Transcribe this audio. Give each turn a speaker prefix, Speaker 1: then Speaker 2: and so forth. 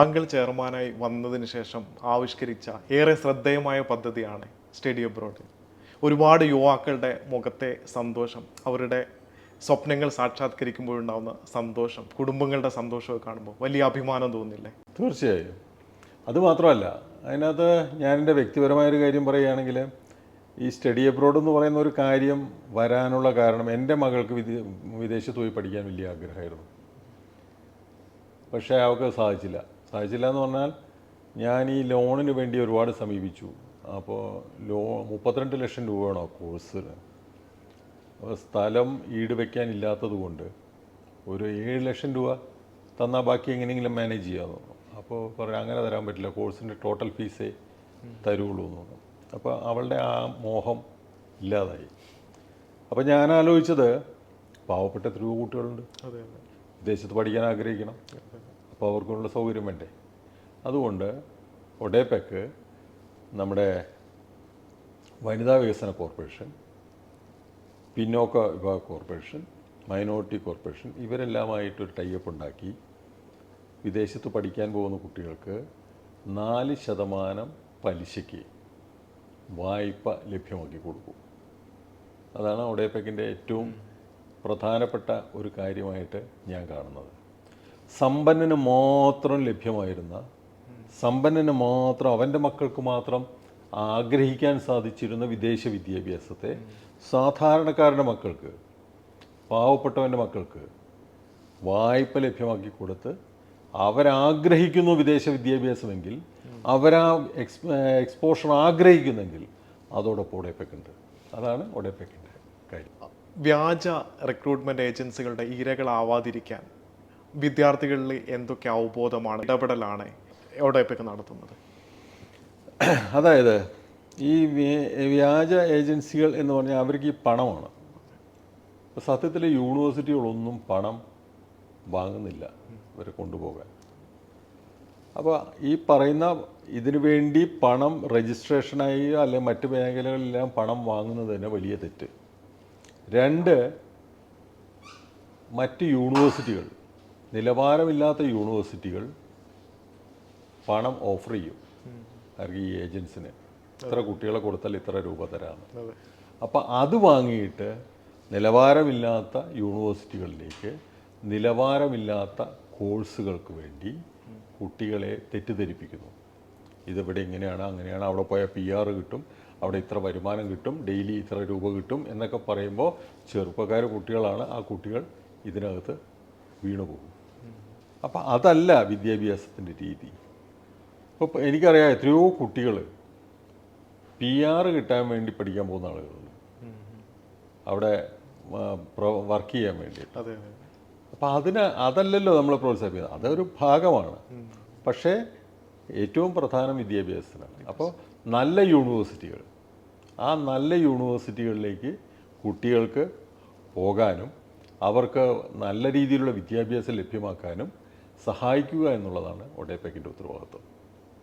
Speaker 1: താങ്കൾ ചെയർമാനായി വന്നതിന് ശേഷം ആവിഷ്കരിച്ച ഏറെ ശ്രദ്ധേയമായ പദ്ധതിയാണ് സ്റ്റഡി അബ്രോഡ്. ഒരുപാട് യുവാക്കളുടെ മുഖത്തെ സന്തോഷം, അവരുടെ സ്വപ്നങ്ങൾ സാക്ഷാത്കരിക്കുമ്പോഴുണ്ടാകുന്ന സന്തോഷം, കുടുംബങ്ങളുടെ സന്തോഷമൊക്കെ കാണുമ്പോൾ വലിയ അഭിമാനം തോന്നില്ലേ?
Speaker 2: തീർച്ചയായും. അതുമാത്രമല്ല, അതിനകത്ത് ഞാൻ എൻ്റെ വ്യക്തിപരമായൊരു കാര്യം പറയുകയാണെങ്കിൽ, ഈ സ്റ്റഡി അബ്രോഡ് എന്ന് പറയുന്ന ഒരു കാര്യം വരാനുള്ള കാരണം എൻ്റെ മകൾക്ക് വിദേശത്ത് പോയി പഠിക്കാൻ വലിയ ആഗ്രഹമായിരുന്നു. പക്ഷേ അവൾക്ക് സാധിച്ചില്ല എന്ന് പറഞ്ഞാൽ, ഞാൻ ഈ ലോണിന് വേണ്ടി ഒരുപാട് സമീപിച്ചു. അപ്പോൾ 32 ലക്ഷം രൂപയാണോ കോഴ്സിന്. സ്ഥലം ഈട് വയ്ക്കാനില്ലാത്തത് കൊണ്ട് ഒരു 7 ലക്ഷം രൂപ തന്നാൽ ബാക്കി എങ്ങനെയെങ്കിലും മാനേജ് ചെയ്യാമെന്ന്. അപ്പോൾ പറയാം, അങ്ങനെ തരാൻ പറ്റില്ല, കോഴ്സിൻ്റെ ടോട്ടൽ ഫീസേ തരുള്ളൂ എന്ന് പറഞ്ഞു. അപ്പോൾ അവളുടെ ആ മോഹം ഇല്ലാതായി. അപ്പോൾ ഞാൻ ആലോചിച്ചത്, പാവപ്പെട്ട എത്രയോ കുട്ടികളുണ്ട് വിദേശത്ത് പഠിക്കാൻ ആഗ്രഹിക്കണം. അപ്പോൾ അവർക്കുള്ള സൗകര്യം വേണ്ടേ. അതുകൊണ്ട് ഒഡേപെക്ക്, നമ്മുടെ വനിതാ വികസന കോർപ്പറേഷൻ, പിന്നോക്ക വിഭാഗ കോർപ്പറേഷൻ, മൈനോറിറ്റി കോർപ്പറേഷൻ, ഇവരെല്ലാമായിട്ടൊരു ടൈപ്പ് ഉണ്ടാക്കി വിദേശത്ത് പഠിക്കാൻ പോകുന്ന കുട്ടികൾക്ക് 4% പലിശയ്ക്ക് വായ്പ ലഭ്യമാക്കി കൊടുക്കും. അതാണ് ഒഡേപെക്കിൻ്റെ ഏറ്റവും പ്രധാനപ്പെട്ട ഒരു കാര്യമായിട്ട് ഞാൻ കാണുന്നത്. സമ്പന്നന് മാത്രം ലഭ്യമായിരുന്ന, സമ്പന്നന് മാത്രം, അവൻ്റെ മക്കൾക്ക് മാത്രം ആഗ്രഹിക്കാൻ സാധിച്ചിരുന്ന വിദേശ വിദ്യാഭ്യാസത്തെ സാധാരണക്കാരുടെ മക്കൾക്ക്, പാവപ്പെട്ടവൻ്റെ മക്കൾക്ക് വായ്പ ലഭ്യമാക്കി കൊടുത്ത് അവരാഗ്രഹിക്കുന്നു വിദേശ വിദ്യാഭ്യാസമെങ്കിൽ, അവരാ എക്സ്പോഷർ ആഗ്രഹിക്കുന്നെങ്കിൽ അതോടൊപ്പം ഒഡേപെക്കുണ്ട്. അതാണ് ഒഡേപെക്കിൻ്റെ കാര്യം.
Speaker 1: വ്യാജ റിക്രൂട്ട്മെൻറ്റ് ഏജൻസികളുടെ ഇരകളാവാതിരിക്കാൻ വിദ്യാർത്ഥികളിൽ എന്തൊക്കെ അവബോധമാണ്, ഇടപെടലാണ് ഒഡേപെക്ക് നടത്തുന്നത്?
Speaker 2: അതായത് ഈ വ്യാജ ഏജൻസികൾ എന്ന് പറഞ്ഞാൽ അവർക്ക് ഈ പണമാണ്. ഇപ്പോൾ സത്യത്തിൽ യൂണിവേഴ്സിറ്റികളൊന്നും പണം വാങ്ങുന്നില്ല ഇവരെ കൊണ്ടുപോകാൻ. അപ്പോൾ ഈ പറയുന്ന ഇതിനു വേണ്ടി പണം രജിസ്ട്രേഷനായി അല്ലെങ്കിൽ മറ്റ് മേഖലകളിലെല്ലാം പണം വാങ്ങുന്നത് തന്നെ വലിയ തെറ്റ്. 2, മറ്റ് യൂണിവേഴ്സിറ്റികൾ, നിലവാരമില്ലാത്ത യൂണിവേഴ്സിറ്റികൾ പണം ഓഫർ ചെയ്യും അവർക്ക്, ഈ ഏജൻസിന് ഇത്ര കുട്ടികളെ കൊടുത്താൽ ഇത്ര രൂപ തരാമെന്ന്. അപ്പോൾ അത് വാങ്ങിയിട്ട് നിലവാരമില്ലാത്ത യൂണിവേഴ്സിറ്റികളിലേക്ക് നിലവാരമില്ലാത്ത കോഴ്സുകൾക്ക് വേണ്ടി കുട്ടികളെ തെറ്റിദ്ധരിപ്പിക്കുന്നു. ഇതിവിടെ ഇങ്ങനെയാണ്, അങ്ങനെയാണ്, അവിടെ പോയാൽ PR കിട്ടും, അവിടെ ഇത്ര വരുമാനം കിട്ടും, ഡെയിലി ഇത്ര രൂപ കിട്ടും എന്നൊക്കെ പറയുമ്പോൾ ചെറുപ്പക്കാർ കുട്ടികളാണ്, ആ കുട്ടികൾ ഇതിനകത്ത് വീണുപോകും. അപ്പം അതല്ല വിദ്യാഭ്യാസത്തിൻ്റെ രീതി. ഇപ്പോൾ എനിക്കറിയാം എത്രയോ കുട്ടികൾ PR കിട്ടാൻ വേണ്ടി പഠിക്കാൻ പോകുന്ന ആളുകളുണ്ട്, അവിടെ വർക്ക് ചെയ്യാൻ വേണ്ടിയിട്ട്. അപ്പം അതല്ലല്ലോ നമ്മൾ പ്രോത്സാഹിപ്പിക്കുന്നത്, അതൊരു ഭാഗമാണ്. പക്ഷേ ഏറ്റവും പ്രധാനം വിദ്യാഭ്യാസത്തിനാണ്. അപ്പോൾ നല്ല യൂണിവേഴ്സിറ്റികൾ, ആ നല്ല യൂണിവേഴ്സിറ്റികളിലേക്ക് കുട്ടികൾക്ക് പോകാനും അവർക്ക് നല്ല രീതിയിലുള്ള വിദ്യാഭ്യാസം ലഭ്യമാക്കാനും സഹായിക്കുക എന്നുള്ളതാണ് ഒഡേപെക്കിൻ്റെ ഉത്തരവാദിത്വം.